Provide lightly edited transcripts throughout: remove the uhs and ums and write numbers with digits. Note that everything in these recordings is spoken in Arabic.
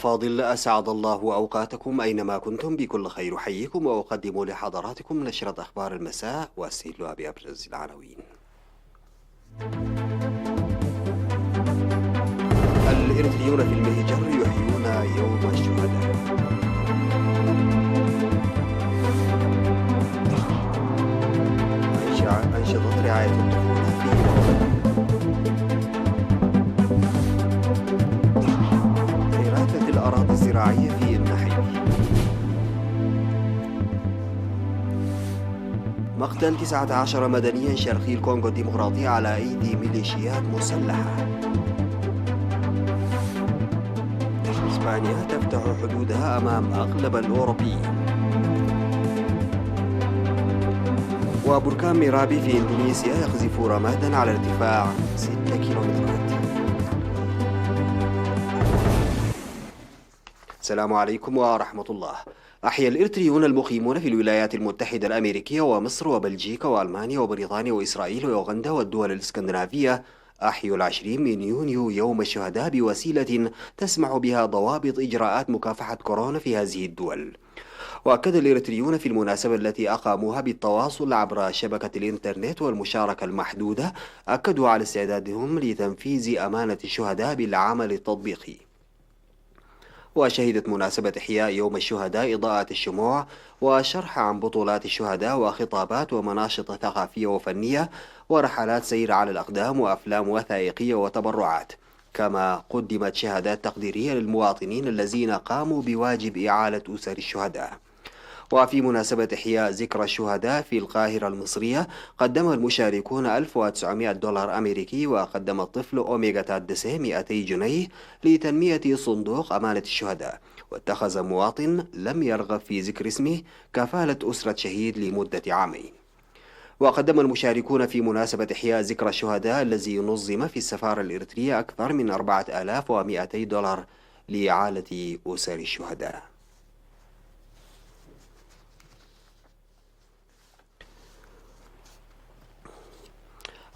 الأفاضل، أسعد الله أوقاتكم أينما كنتم بكل خير. أحييكم وأقدم لحضراتكم نشرة أخبار المساء وأسهلها بأبرز العناوين. الإرثيون في المهجر يحيون يوم الشهداء. أنشطة رعاية الطفولة في إغاثة الأراضي الزراعية في النحيل. مقتل 19 مدنيا شرقي الكونغو الديمقراطية على أيدي ميليشيات مسلحة. إسبانيا تفتح حدودها أمام أغلب الأوروبيين. وبركان ميرابي في إندونيسيا يقذف رمادا على ارتفاع 6 كيلومترات. السلام عليكم ورحمة الله. أحيا الإريتريون المقيمون في الولايات المتحدة الأمريكية ومصر وبلجيكا وألمانيا وبريطانيا وإسرائيل ويوغندا والدول الإسكندنافية أحيوا 20 من يونيو يوم الشهداء بوسيلة تسمح بها ضوابط إجراءات مكافحة كورونا في هذه الدول. وأكد الإريتريون في المناسبة التي أقاموها بالتواصل عبر شبكة الإنترنت والمشاركة المحدودة، أكدوا على استعدادهم لتنفيذ أمانة الشهداء بالعمل التطبيقي. وشهدت مناسبة إحياء يوم الشهداء إضاءة الشموع وشرح عن بطولات الشهداء وخطابات ومناشط ثقافية وفنية ورحلات سير على الأقدام وأفلام وثائقية وتبرعات، كما قدمت شهادات تقديرية للمواطنين الذين قاموا بواجب إعالة أسر الشهداء. وفي مناسبة إحياء ذكرى الشهداء في القاهرة المصرية، قدم المشاركون $1900 أمريكي، وقدم الطفل أوميغا تادسي 200 جنيه لتنمية صندوق أمانة الشهداء. واتخذ مواطن لم يرغب في ذكر اسمه كفالة أسرة شهيد لمدة عامين. وقدم المشاركون في مناسبة إحياء ذكرى الشهداء الذي نظم في السفارة الإريترية أكثر من $4200 لإعالة أسر الشهداء.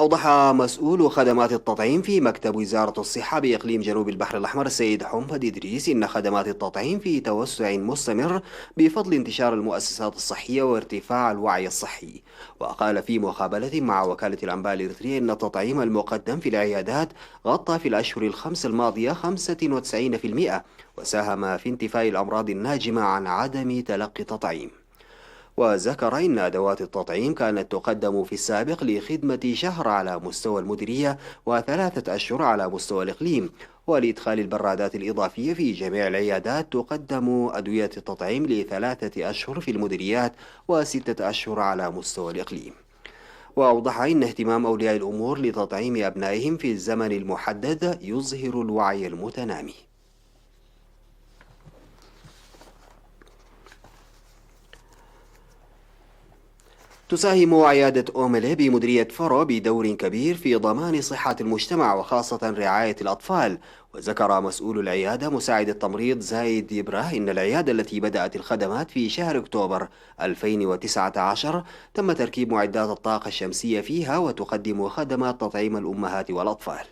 أوضح مسؤول خدمات التطعيم في مكتب وزارة الصحة بإقليم جنوب البحر الأحمر السيد حمد إدريس إن خدمات التطعيم في توسع مستمر بفضل انتشار المؤسسات الصحية وارتفاع الوعي الصحي. وقال في مقابلة مع وكالة الأنباء الإريترية إن التطعيم المقدم في العيادات غطى في الأشهر الخمس الماضية 95%، وساهم في انتفاء الأمراض الناجمة عن عدم تلقي التطعيم. وذكر إن أدوات التطعيم كانت تقدم في السابق لخدمة شهر على مستوى المديرية و3 أشهر على مستوى الإقليم، ولإدخال البرادات الإضافية في جميع العيادات تقدم أدوية التطعيم ل3 أشهر في المديريات و6 أشهر على مستوى الإقليم. وأوضح إن اهتمام أولياء الأمور لتطعيم أبنائهم في الزمن المحدد يظهر الوعي المتنامي. تساهم عيادة أوميلي بمديرية فرو بدور كبير في ضمان صحة المجتمع وخاصة رعاية الأطفال. وذكر مسؤول العيادة مساعد التمريض زايد يبره إن العيادة التي بدأت الخدمات في شهر أكتوبر 2019 تم تركيب معدات الطاقة الشمسية فيها وتقدم خدمات تطعيم الأمهات والأطفال.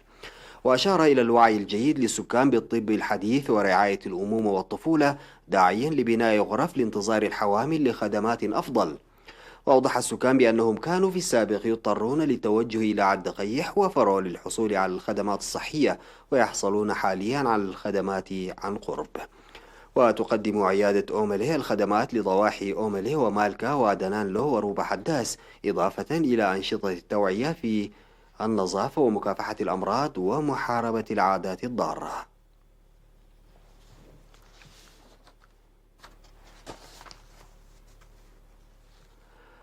وأشار إلى الوعي الجيد للسكان بالطب الحديث ورعاية الأمومة والطفولة، داعيا لبناء غرف لانتظار الحوامل لخدمات أفضل. وأوضح السكان بأنهم كانوا في السابق يضطرون للتوجه إلى عد قيح وفرو للحصول على الخدمات الصحية، ويحصلون حاليا على الخدمات عن قرب. وتقدم عيادة أوميلي الخدمات لضواحي أوميلي ومالكا ودنانلو وروبا حداس، إضافة إلى أنشطة التوعية في النظافة ومكافحة الأمراض ومحاربة العادات الضارة.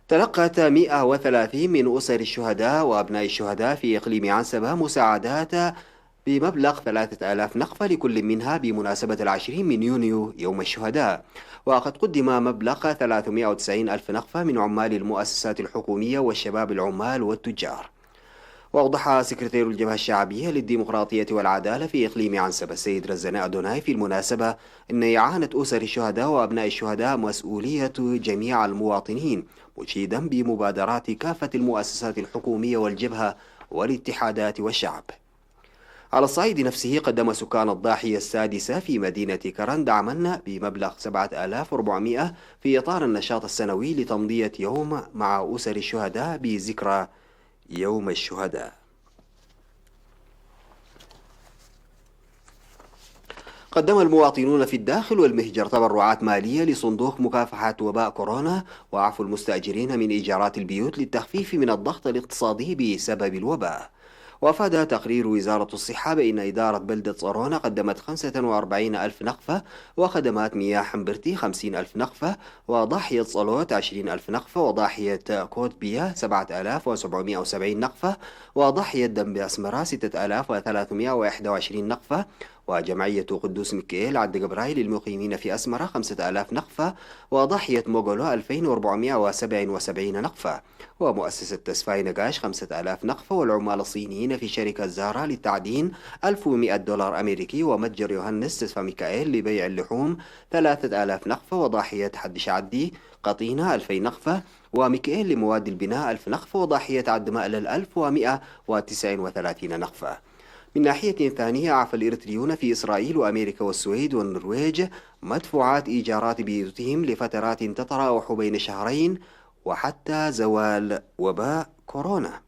تلقت 130 من أسر الشهداء وأبناء الشهداء في إقليم عنسبة مساعدات بمبلغ 3000 نقفة لكل منها بمناسبة 20 من يونيو يوم الشهداء. وقد قدم مبلغ 390 ألف نقفة من عمال المؤسسات الحكومية والشباب العمال والتجار. وأوضح سكرتير الجبهة الشعبية للديمقراطية والعدالة في إقليم عنسبة السيد رزناء أدوناي في المناسبة أن إعانة أسر الشهداء وأبناء الشهداء مسؤولية جميع المواطنين، مشيدا بمبادرات كافة المؤسسات الحكومية والجبهة والاتحادات والشعب. على الصعيد نفسه قدم سكان الضاحية السادسة في مدينة كرن دعما بمبلغ 7400 في إطار النشاط السنوي لتمضية يوم مع أسر الشهداء بذكرى يوم الشهداء. قدم المواطنون في الداخل والمهجر تبرعات مالية لصندوق مكافحة وباء كورونا وعفو المستأجرين من إيجارات البيوت للتخفيف من الضغط الاقتصادي بسبب الوباء. وأفاد تقرير وزارة الصحة بأن إدارة بلدة صرونا قدمت 45 ألف نقفة، وخدمات مياه حمبرتي 50 ألف نقفة، وضاحية صلوت 20 ألف نقفة، وضاحية كوتبية 7770 نقفة، وضاحية دنب أسمرة 6321 نقفة، وجمعية قدوس ميكائيل عد جبراي للمقيمين في أسمرة 5000 نقفة، وضاحية موغولو 2477 نقفة، ومؤسسة تسفاي نقاش 5000 نقفة، والعمال الصينيين في شركة زارا للتعدين 1100 دولار أمريكي، ومتجر يوهنس تسفا ميكائيل لبيع اللحوم 3000 نقفة، وضاحية حدش عدي قطينة 2000 نقفة، وميكائيل لمواد البناء 1000 نقفة، وضاحية عد مألل 1139 نقفة. من ناحية ثانية، عفى الإريتريون في إسرائيل وأمريكا والسويد والنرويج مدفوعات إيجارات بيوتهم لفترات تتراوح بين شهرين وحتى زوال وباء كورونا.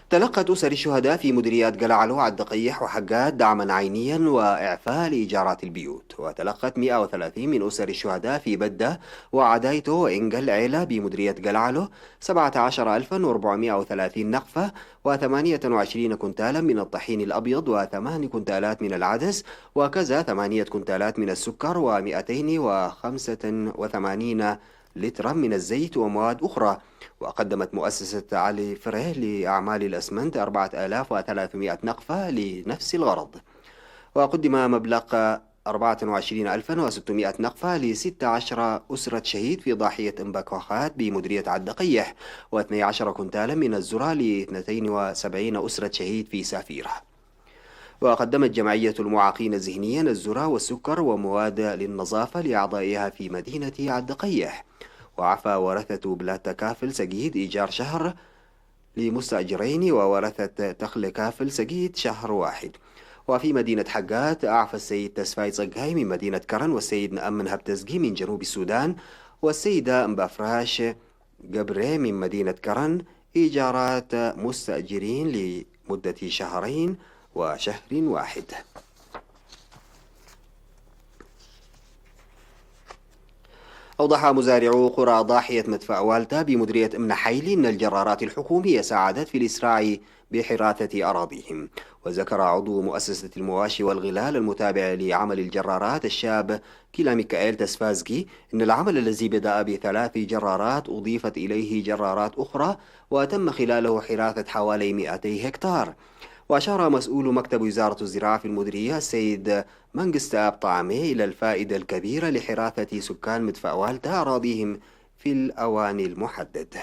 تلقت أسر الشهداء في مديريات قلعلو عد قيح وحقات دعما عينيا وإعفاء لإيجارات البيوت. وتلقت 130 من أسر الشهداء في بدة وعدايتو وإنجل عيلة بمديرية قلعلو 17430 نقفة، و28 كنتالا من الطحين الأبيض، و8 كنتالات من العدس، وكذا 8 كنتالات من السكر، و285 لترا من الزيت ومواد أخرى. وقدمت مؤسسة علي فريه لأعمال الأسمنت 4300 نقفة لنفس الغرض. وقدم مبلغ 24600 نقفة ل 16 أسرة شهيد في ضاحية إمباكوخات بمديرية عد قيح، و12 كنتالا من الذرة ل 72 أسرة شهيد في سافيرة. وقدمت جمعية المعاقين ذهنيا الذرة والسكر ومواد للنظافة لأعضائها في مدينة عد قيح. وعفى ورثة بلاد تكافل سجيد إيجار شهر لمستأجرين، وورثة تخل كافل سجيد شهر واحد. وفي مدينة حقات أعفى السيد تسفاي صقهاي من مدينة كرن، والسيد نأمن هبتزقي من جنوب السودان، والسيدة مبافراش قبري من مدينة كرن إيجارات مستأجرين لمدة شهرين وشهر واحد. أوضح مزارعو قرى ضاحية مدفع والتا بمديرية أمن حيلي أن الجرارات الحكومية ساعدت في الإسراع بحراثة أراضيهم. وذكر عضو مؤسسة المواشي والغلال المتابع لعمل الجرارات الشاب كيلا ميكائيل تسفازكي أن العمل الذي بدأ ب3 جرارات أضيفت إليه جرارات أخرى، وتم خلاله حراثة حوالي 200 هكتار. وأشار مسؤول مكتب وزارة الزراعة في المديرية السيد منجستاب طعمي إلى الفائدة الكبيرة لحراثة سكان مدفع والتا أراضيهم في الأوان المحدد.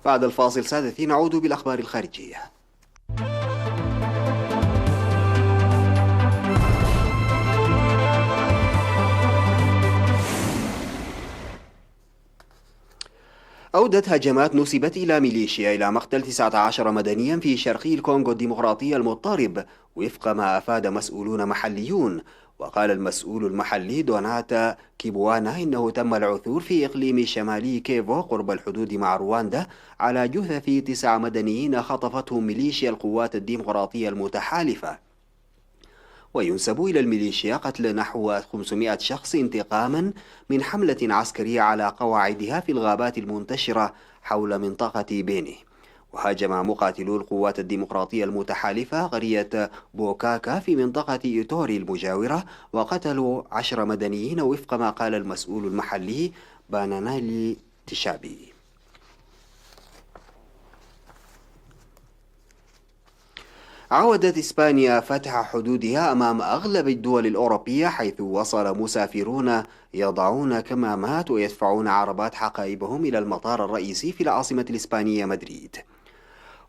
بعد الفاصل سادتي نعود بالأخبار الخارجية. أودت هجمات نسبت إلى ميليشيا إلى مقتل 19 مدنيا في شرقي الكونغو الديمقراطية المضطرب وفق ما أفاد مسؤولون محليون. وقال المسؤول المحلي دوناتا كيبوانا إنه تم العثور في إقليم شمالي كيفو قرب الحدود مع رواندا على جثث 9 مدنيين خطفتهم ميليشيا القوات الديمقراطية المتحالفة. وينسب إلى الميليشيا قتل نحو 500 شخص انتقاما من حملة عسكرية على قواعدها في الغابات المنتشرة حول منطقة بيني. وهاجم مقاتلو القوات الديمقراطية المتحالفة قرية بوكاكا في منطقة إيتوري المجاورة وقتلوا 10 مدنيين وفق ما قال المسؤول المحلي بانانالي تشابي. عودت إسبانيا فتح حدودها أمام أغلب الدول الأوروبية، حيث وصل مسافرون يضعون كمامات ويدفعون عربات حقائبهم إلى المطار الرئيسي في العاصمة الإسبانية مدريد.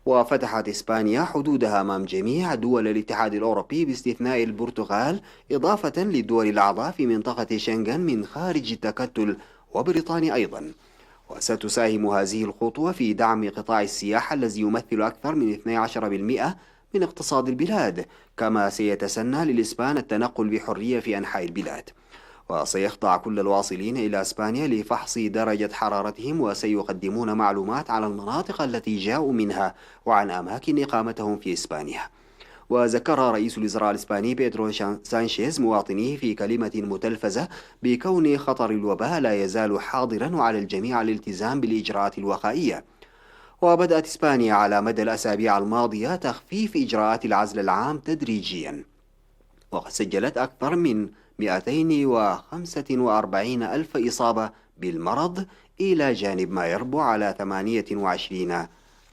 وفتحت إسبانيا حدودها أمام جميع دول الاتحاد الأوروبي باستثناء البرتغال، إضافة للدول الأعضاء في منطقة شنغن من خارج التكتل وبريطانيا أيضا. وستساهم هذه الخطوة في دعم قطاع السياحة الذي يمثل أكثر من 12% من اقتصاد البلاد، كما سيتسنى للإسبان التنقل بحرية في أنحاء البلاد. وسيخضع كل الواصلين إلى إسبانيا لفحص درجة حرارتهم، وسيقدمون معلومات على المناطق التي جاءوا منها وعن أماكن إقامتهم في إسبانيا. وذكر رئيس الوزراء الإسباني بيدرو سانشيز مواطنيه في كلمة متلفزة بكون خطر الوباء لا يزال حاضرا، وعلى الجميع الالتزام بالإجراءات الوقائية. وبدأت إسبانيا على مدى الأسابيع الماضية تخفيف إجراءات العزل العام تدريجيا، وقد سجلت أكثر من 245 ألف إصابة بالمرض، إلى جانب ما يربو على 28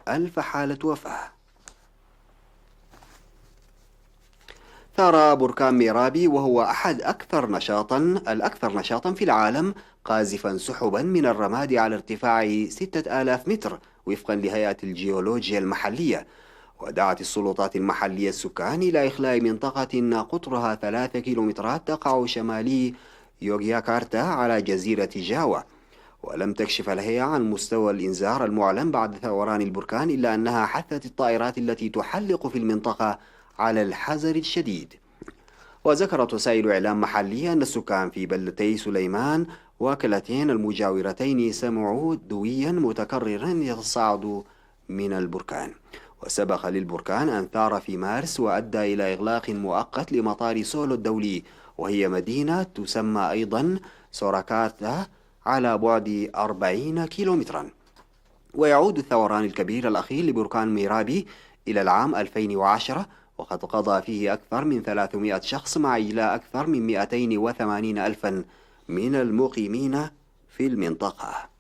ألف حالة وفاة. ثار بركان ميرابي وهو أحد الأكثر نشاطا في العالم، قاذفا سحبا من الرماد على ارتفاع 6000 متر وفقا لهيئة الجيولوجيا المحلية. ودعت السلطات المحلية السكان إلى إخلاء منطقة قطرها 3 كيلومترات تقع شمالي يوغياكارتا على جزيرة جاوا. ولم تكشف الهيئة عن مستوى الإنذار المعلن بعد ثوران البركان، إلا أنها حثت الطائرات التي تحلق في المنطقة على الحذر الشديد. وذكرت وسائل إعلام محلية أن السكان في بلدتي سليمان وكلتين المجاورتين سمعوا دويا متكررا يتصاعد من البركان. وسبق للبركان أن ثار في مارس وأدى إلى إغلاق مؤقت لمطار سولو الدولي، وهي مدينة تسمى أيضا سوراكاتا على بعد 40 كيلومترا. ويعود الثوران الكبير الأخير لبركان ميرابي إلى العام 2010، وقد قضى فيه أكثر من 300 شخص مع إجلاء أكثر من 280 ألفا من المقيمين في المنطقة.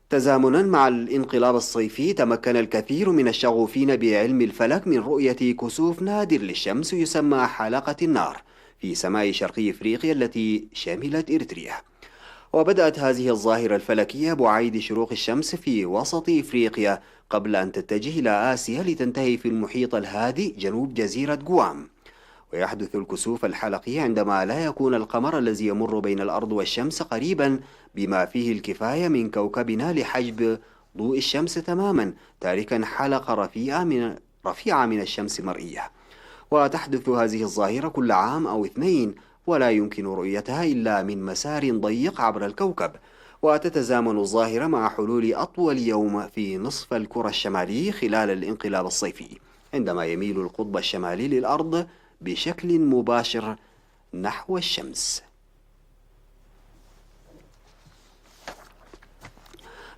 تزامنا مع الانقلاب الصيفي، تمكن الكثير من الشغوفين بعلم الفلك من رؤية كسوف نادر للشمس يسمى حلقة النار في سماء شرقي إفريقيا التي شملت إريتريا. وبدأت هذه الظاهرة الفلكية بعيد شروق الشمس في وسط إفريقيا، قبل أن تتجه إلى آسيا لتنتهي في المحيط الهادئ جنوب جزيرة جوام. ويحدث الكسوف الحلقي عندما لا يكون القمر الذي يمر بين الأرض والشمس قريبا بما فيه الكفاية من كوكبنا لحجب ضوء الشمس تماما، تاركا حلقة رفيعة من الشمس مرئية. وتحدث هذه الظاهرة كل عام أو اثنين، ولا يمكن رؤيتها إلا من مسار ضيق عبر الكوكب. وتتزامن الظاهرة مع حلول أطول يوم في نصف الكرة الشمالي خلال الانقلاب الصيفي، عندما يميل القطب الشمالي للأرض بشكل مباشر نحو الشمس.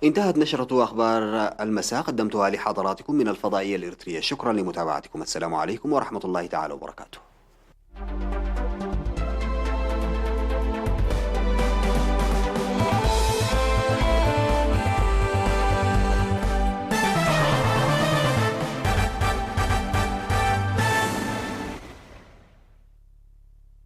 انتهت نشرة أخبار المساء، قدمتها لحضراتكم من الفضائية الإريترية. شكرا لمتابعتكم. السلام عليكم ورحمة الله تعالى وبركاته.